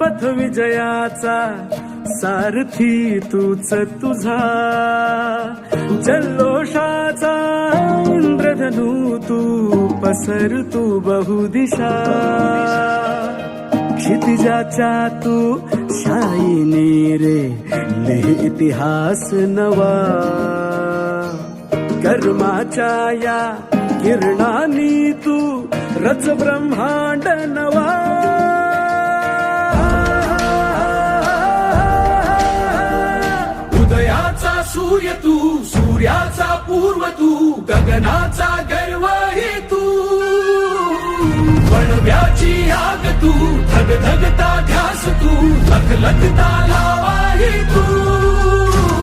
पथ विजयाचा सारथी तूच तुझा, जल्लोषाचा इंद्रधनू तू पसर तू बहुदिशा, क्षितिजाच्या तू शाईने रे लिह इतिहास नवा, कर्माच्या या किरणांनी तू रच ब्रह्मांड नवा, उदयाचा सूर्य तू, सूर्याचा पूर्व तू, गगनाचा गर्व हे तू, वणव्याची आग तू, धगधगता ध्यास तू, लखलखता लावा हे तू.